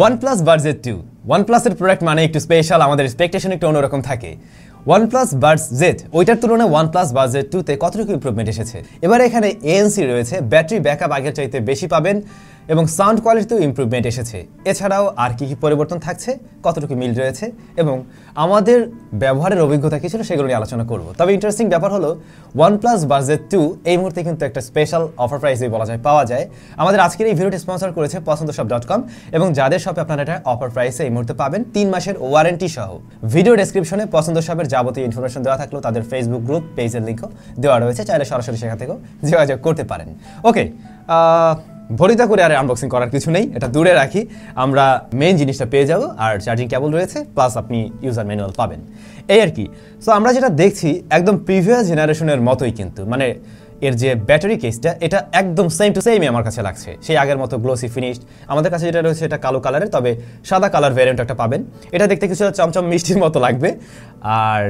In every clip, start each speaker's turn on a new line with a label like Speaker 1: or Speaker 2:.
Speaker 1: OnePlus Buds 2 OnePlus এর product মানে একটু স্পেশাল, আমাদের এক্সপেকটেশন একটু অন্যরকম থাকে। OnePlus Buds Z ওইটার তুলনায় OnePlus Buds 2 তে কতটুকু ইমপ্রুভমেন্ট এসেছে। এবারে এখানে ANC রয়েছে, ব্যাটারি ব্যাকআপ আগের চাইতে বেশি পাবেন এবং সাউন্ড কোয়ালিটিতেও ইমপ্রুভমেন্ট এসেছে। এছাড়াও আর কি পরিবর্তন থাকছে, কতটুকু মিল রয়েছে এবং আমাদের ব্যবহারের অভিজ্ঞতা কি ছিল সেগুলো নিয়ে আলোচনা করব। তবে ইন্টারেস্টিং ব্যাপার হলো OnePlus Buds 2 এই মুহূর্তে কিন্তু একটা স্পেশাল অফার প্রাইসে পাওয়া যায়। আমাদের আজকের এই ভিডিওটি স্পন্সর করেছে পছন্দশপ.com এবং যাদের শপে আপনারা এটা অফার প্রাইসে এই মুহূর্তে পাবেন 3 মাসের ওয়ারেন্টি সহ। ভিডিও ডেসক্রিপশনে পছন্দশপের যাবতীয় ইনফরমেশন দেওয়া থাকলেও তাদের ফেসবুক গ্রুপ পেজের লিঙ্কও দেওয়া রয়েছে, চাইলে সরাসরি সেখান থেকেও যোগাযোগ করতে পারেন। ওকে, ভরিতা করে আর আনবক্সিং করার কিছু নেই, এটা দূরে রাখি। আমরা মেইন জিনিসটা পেয়ে যাব, আর চার্জিং কেবল রয়েছে, প্লাস আপনি ইউজার ম্যানুয়াল পাবেন, এই আর কি। সো আমরা যেটা দেখছি একদম প্রিভিয়াস জেনারেশনের মতোই, কিন্তু মানে এর যে ব্যাটারি কেসটা এটা একদম সেম টু সেমই আমার কাছে লাগছে। সেই আগের মতো গ্লোসি ফিনিশড। আমাদের কাছে যেটা রয়েছে এটা কালো কালারের, তবে সাদা কালার ভ্যারিয়েন্ট একটা পাবেন। এটা দেখতে কিছুটা চমচম মিষ্টির মতো লাগবে, আর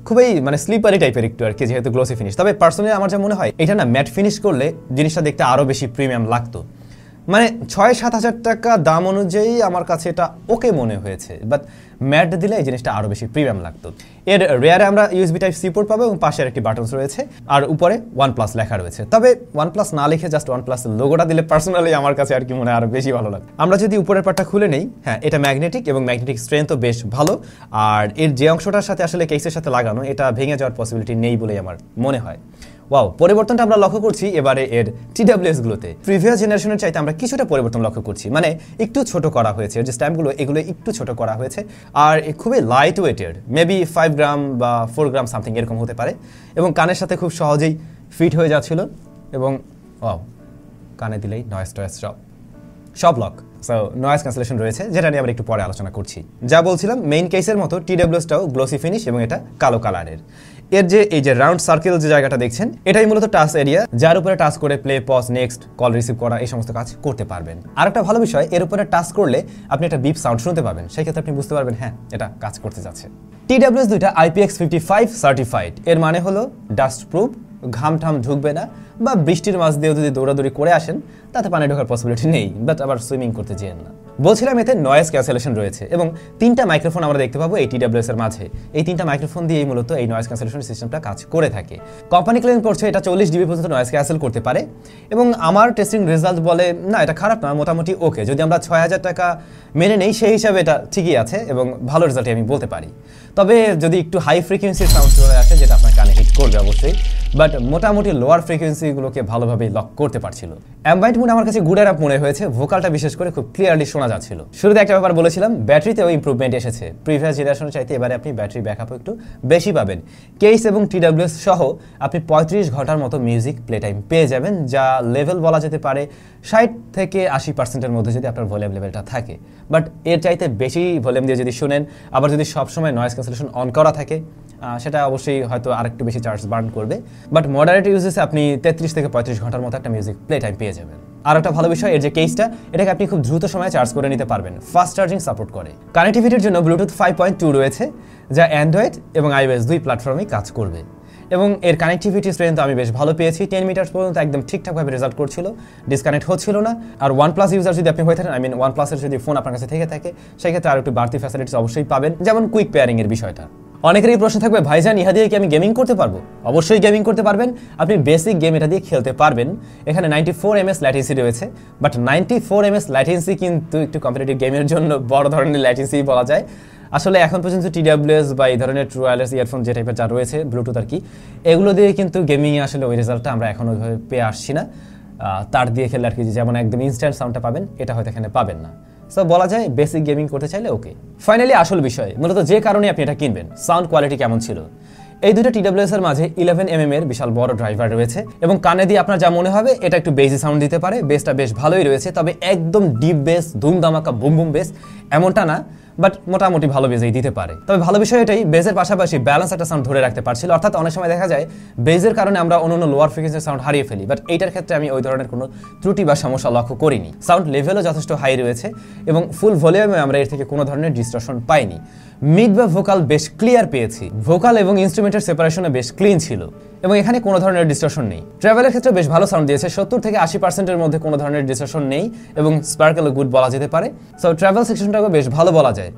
Speaker 1: খুবই মানে স্লিপারি টাইপের একটু আর কি, যেহেতু গ্লোসি ফিনিশ। তবে পার্সোনালি আমার যা মনে হয় এটা না ম্যাট ফিনিশ করলে জিনিসটা দেখতে আরও বেশি প্রিমিয়াম লাগতো। মানে 6-7 হাজার টাকা দাম অনুযায়ী আমার কাছে এটা ওকে মনে হয়েছে, বাট ম্যাট দিলে এই জিনিসটা আরও বেশি প্রিমিয়াম লাগতো। এর রেয়ারে আমরা USB টাইপ সি পোর্ট পাবো এবং পাশের একটি বাটনস রয়েছে, আর উপরে OnePlus লেখা রয়েছে। তবে OnePlus না লিখে জাস্ট OnePlus লোগোটা দিলে পার্সোনালি আমার কাছে আর কি মনে হয় আরও বেশি ভালো লাগে। আমরা যদি উপরের পার্টটা খুলে নেই, হ্যাঁ এটা ম্যাগনেটিক এবং ম্যাগনেটিক স্ট্রেংথও বেশ ভালো, আর এর যে অংশটার সাথে আসলে কেসের সাথে লাগানো এটা ভেঙে যাওয়ার পসিবিলিটি নেই বলেই আমার মনে হয়। ওয়াও, পরিবর্তনটা আমরা লক্ষ্য করছি এবারে এর TWS গুলোতে। প্রিভিয়াস জেনারেশনের চাইতে আমরা কিছুটা পরিবর্তন লক্ষ্য করছি, মানে একটু ছোট করা হয়েছে, যে স্ট্যাম্পগুলো এগুলো একটু ছোট করা হয়েছে, আর খুবই লাইট ওয়েটেড, মেবি 5 গ্রাম বা 4 গ্রাম সামথিং এরকম হতে পারে, এবং কানের সাথে খুব সহজেই ফিট হয়ে যাচ্ছিল। এবং ওয়াও, কানে দিলেই নয়েজ টয়েজ সব লক। সো নয়েজ ক্যান্সেলেশন রয়েছে, যেটা নিয়ে আমরা একটু পরে আলোচনা করছি। যা বলছিলাম, মেইন কেসের মতো TWSটাও গ্লোসি ফিনিশ এবং এটা কালো কালারের। এর যে এই যে রাউন্ড সার্কেল যে জায়গাটা দেখছেন, এটাই মূলত টাচ এরিয়া, যার উপরে টাচ করে play, pause, next, call receive করা এই সমস্ত কাজ করতে পারবেন। আর একটা ভালো বিষয়, এর উপরে টাচ করলে আপনি একটা বিপ সাউন্ড শুনতে পাবেন, সেই ক্ষেত্রে আপনি বুঝতে পারবেন হ্যাঁ এটা কাজ করতে যাচ্ছে। TWS দুইটা IPX55 সার্টিফাইড, এর মানে হলো ডাস্ট প্রুফ, ঘাম ঠাম ঢুকবে না, বা বৃষ্টির মাঝ দিয়েও যদি দৌড়াদৌড়ি করে আসেন তাতে পানি ঢোকার পসিবিলিটি নেই, বাট আবার সুইমিং করতে যেন না। বলছিলাম এতে নয়েজ ক্যান্সেলেশন রয়েছে এবং 3টা মাইক্রোফোন আমরা দেখতে পাবো এই TWS এর মাঝে। এই 3টা মাইক্রোফোন দিয়েই মূলত এই নয়েজ ক্যান্সেলেশন সিস্টেমটা কাজ করে থাকে। কোম্পানি ক্লেম করছে এটা 40 dB পর্যন্ত নয়েজ ক্যান্সেল করতে পারে, এবং আমার টেস্টিং রেজাল্ট বলে না এটা খারাপ না, মোটামুটি ওকে। যদি আমরা 6000 টাকা মেনে নেই সেই হিসাবে এটা ঠিকই আছে এবং ভালো রেজাল্টই আমি বলতে পারি। তবে যদি একটু হাই ফ্রিকোয়েন্সির সাউন্ড চলে আসে, যেটা আপনার কানে হিট করবে অবশ্যই, বাট মোটামুটি লোয়ার ফ্রিকোয়েন্সিগুলোকে ভালোভাবে লক করতে পারছিল। অ্যাম্বাইন্ট মুড আমার কাছে গুড আপ মনে হয়েছে, ভোকালটা বিশেষ করে খুব ক্লিয়ারলি শোনা যাচ্ছিল। শুরুতে একটা ব্যাপার বলেছিলাম, ব্যাটারিতেও ইমপ্রুভমেন্ট এসেছে। প্রিভিয়াস জেনারেশনের চাইতে এবারে আপনি ব্যাটারি ব্যাকআপও একটু বেশি পাবেন। কেস এবং TWS সহ আপনি 35 ঘন্টার মতো মিউজিক প্লে টাইম পেয়ে যাবেন, যা লেভেল বলা যেতে পারে 60 থেকে 80%-এর মধ্যে যদি আপনার ভলিউম লেভেলটা থাকে। বাট এর চাইতে বেশি ভলিউম দিয়ে যদি শুনেন, আবার যদি সবসময় নয়েজ ক্যান্সেলেশন অন করা থাকে, সেটা অবশ্যই হয়তো আরেকটু বেশি চার্জ বার্ন করবে। বাট মডারেট ইউজেসে আপনি 33 থেকে 35 ঘন্টার মতো একটা মিউজিক প্লে টাইম পেয়ে যাবেন। আর একটা ভালো বিষয়, এর যে কেসটা, এটাকে আপনি খুব দ্রুত সময়ে চার্জ করে নিতে পারবেন, ফাস্ট চার্জিং সাপোর্ট করে। কানেক্টিভিটির জন্য ব্লুটুথ 5.2 রয়েছে, যা অ্যান্ড্রয়েড এবং iOS 2 প্ল্যাটফর্মেই কাজ করবে। এবং এর কানেক্টিভিটি স্ট্রেংথ আমি বেশ ভালো পেয়েছি, 10 মিটার পর্যন্ত একদম ঠিকঠাকভাবে রেজাল্ট করছিল, ডিসকানেক্ট হচ্ছিল না। আর OnePlus ইউজার যদি আপনি হয়ে থাকেন, OnePlus এর যদি ফোন আপনার কাছে থেকে থাকে, সেক্ষেত্রে আর একটু বাড়তি ফ্যাসিলিটিস অবশ্যই পাবেন, যেমন কুইক পেয়ারিং এর বিষয়টা। অনেকেরই প্রশ্ন থাকবে, ভাইজান ইহা দিয়ে কি আমি গেমিং করতে পারবো? অবশ্যই গেমিং করতে পারবেন, আপনি বেসিক গেম এটা দিয়ে খেলতে পারবেন। এখানে 94 ms ল্যাটেন্সি রয়েছে, বাট 94 ms ল্যাটেন্সি কিন্তু একটু কম্পিটিটিভ গেমের জন্য বড় ধরনের ল্যাটেন্সি বলা যায়। আসলে এখন পর্যন্ত TWS বা এই ধরনের ট্রু ওয়্যারলেস ইয়ারফোন যে টাইপের যা রয়েছে, ব্লুটুথ আর কি, এগুলো দিয়ে কিন্তু গেমিংয়ে আসলে ওই রেজাল্টটা আমরা এখন ওইভাবে পেয়ে আসছি না। তার দিয়ে খেলে আর কি যেমন একদম ইনস্ট্যান্ট সাউন্ডটা পাবেন, এটা হয়তো এখানে পাবেন না। সো বলা যায় বেসিক গেমিং করতে চাইলে ওকে। ফাইনালি আসল বিষয়, মূলত যে কারণে আপনি এটা কিনবেন, সাউন্ড কোয়ালিটি কেমন ছিল। এই দুটো TWS এর মাঝে 11 mm এর বিশাল বড় ড্রাইভার রয়েছে, এবং কানে দিয়ে আপনার যা মনে হবে এটা একটু বেসি সাউন্ড দিতে পারে। বেসটা বেশ ভালোই রয়েছে, তবে একদম ডিপ বেস, ধুম ধামাকা বুম বুম বেস এমনটা না, বাট মোটামুটি ভালো বেজেই দিতে পারে। তবে ভালো বিষয় এটাই, বেজের পাশাপাশি ব্যালেন্স একটা সাউন্ড ধরে রাখতে পারছিল। অর্থাৎ অনেক সময় দেখা যায় বেজের কারণে আমরা অন্য লোয়ার ফ্রিকোয়েন্সির সাউন্ড হারিয়ে ফেলি, বাট এইটার ক্ষেত্রে আমি ওই ধরনের কোনো ত্রুটি বা সমস্যা লক্ষ্য করিনি। সাউন্ড লেভেলও যথেষ্ট হাই রয়েছে এবং ফুল ভলিউমে আমরা এর থেকে কোনো ধরনের ডিস্টরশন পাইনি। মিড বা ভোকাল বেশ ক্লিয়ার পেয়েছি, ভোকাল এবং ইনস্ট্রুমেন্টের সেপারেশনে বেশ ক্লিন ছিল এবং এখানে কোনো ধরনের ডিস্টরশন নেই। ট্রাভেলের ক্ষেত্রে বেশ ভালো সাউন্ড দিয়েছে, 70 থেকে 80% মধ্যে কোনো ধরনের ডিস্টরশন নেই এবং স্পার্কেলও গুড বলা যেতে পারে। সো ট্রাভেল সেকশনটাকে বেশ ভালো বলা যায়।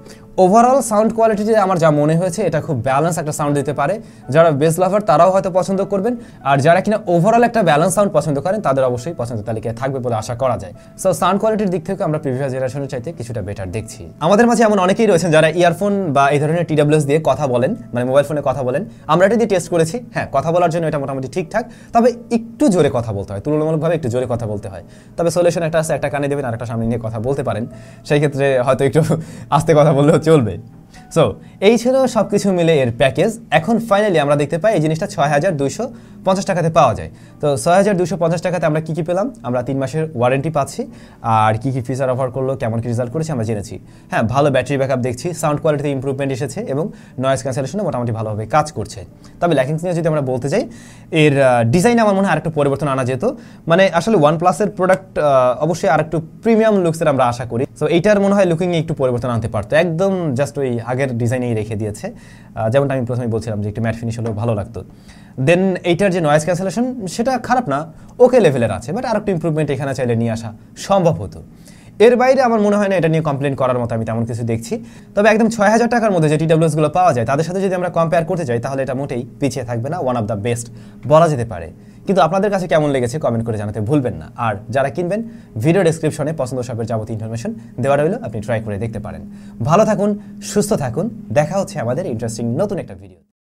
Speaker 1: ওভারঅল সাউন্ড কোয়ালিটিতে আমার যা মনে হয়েছে এটা খুব ব্যালেন্স একটা সাউন্ড দিতে পারে। যারা বেস লাভার তারাও হয়তো পছন্দ করবেন, আর যারা কিনা ওভারঅল একটা ব্যালেন্স সাউন্ড পছন্দ করেন তাদের অবশ্যই পছন্দের তালিকায় থাকবে বলে আশা করা যায়। সো সাউন্ড কোয়ালিটির দিক থেকে আমরা প্রিভিয়াস জেনারেশনের চাইতে কিছুটা বেটার দেখছি। আমাদের মাঝে এমন অনেকেই রয়েছেন যারা ইয়ারফোন বা এই ধরনের TWS দিয়ে কথা বলেন, মানে মোবাইল ফোনে কথা বলেন। আমরা এটা দিয়ে টেস্ট করেছি, হ্যাঁ কথা বলার জন্য এটা মোটামুটি ঠিকঠাক, তবে একটু জোরে কথা বলতে হয়, তুলনামূলকভাবে একটু জোরে কথা বলতে হয়। তবে সলিউশন একটা আছে, একটা কানে দেবেন আর একটা সামনে নিয়ে কথা বলতে পারেন, সেই ক্ষেত্রে হয়তো একটু আস্তে কথা বললেও চলবে। সো এই ছিল সব কিছু মিলে এর প্যাকেজ। এখন ফাইনালি আমরা দেখতে পাই এই জিনিসটা ৬,২৫০ টাকাতে পাওয়া যায়। তো ৬,২৫০ টাকাতে আমরা কী কী পেলাম? আমরা 3 মাসের ওয়ারেন্টি পাচ্ছি, আর কী কী ফিচার অফার করলো, কেমন কী রেজাল্ট করেছে আমরা জেনেছি। হ্যাঁ, ভালো ব্যাটারি ব্যাকআপ দেখছি, সাউন্ড কোয়ালিটিতে ইম্প্রুভমেন্ট এসেছে এবং নয়েজ ক্যান্সেলেশনে মোটামুটি ভালোভাবে কাজ করছে। তবে ল্যাকিংস নিয়ে যদি আমরা বলতে যাই, এর ডিজাইন আমার মনে হয় আরেকটু পরিবর্তন আনা যেত। মানে আসলে OnePlus-এর প্রোডাক্ট অবশ্যই আরেকটু প্রিমিয়াম লুকসের আমরা আশা করি। সো এইটার মনে হয় লুকিংয়ে একটু পরিবর্তন আনতে পারতো, একদম জাস্ট ওই আগের ডিজাইনেই রেখে দিয়েছে। যেমনটা আমি প্রথমেই বলছিলাম যে একটু ম্যাট ফিনিশ হলেও ভালো লাগতো। দেন এইটার যে নয়েজ ক্যান্সেলেশন সেটা খারাপ না, ওকে লেভেলের আছে, বাট আরেকটু ইম্প্রুভমেন্ট এখানে চাইলে নিয়ে আসা সম্ভব হতো। এর বাইরে আমার মনে হয় না এটা নিয়ে কমপ্লেন করার মতো আমি তেমন কিছু দেখছি। তবে একদম ৬,০০০ টাকার মধ্যে যে TWS-গুলো পাওয়া যায় তাদের সাথে যদি আমরা কম্পেয়ার করতে যাই তাহলে এটা মোটেই পিছিয়ে থাকবে না, ওয়ান অফ দ্য বেস্ট বলা যেতে পারে। কিন্তু আপনাদের কাছে কেমন লেগেছে কমেন্ট করে জানাতে ভুলবেন না। আর যারা কিনবেন, ভিডিও ডেসক্রিপশনে পছন্দ শপের যাবতীয় ইনফরমেশন দেওয়া রইল, আপনি ট্রাই করে দেখতে পারেন। ভালো থাকুন, সুস্থ থাকুন, দেখা হচ্ছে আমাদের ইন্টারেস্টিং নতুন একটা ভিডিও।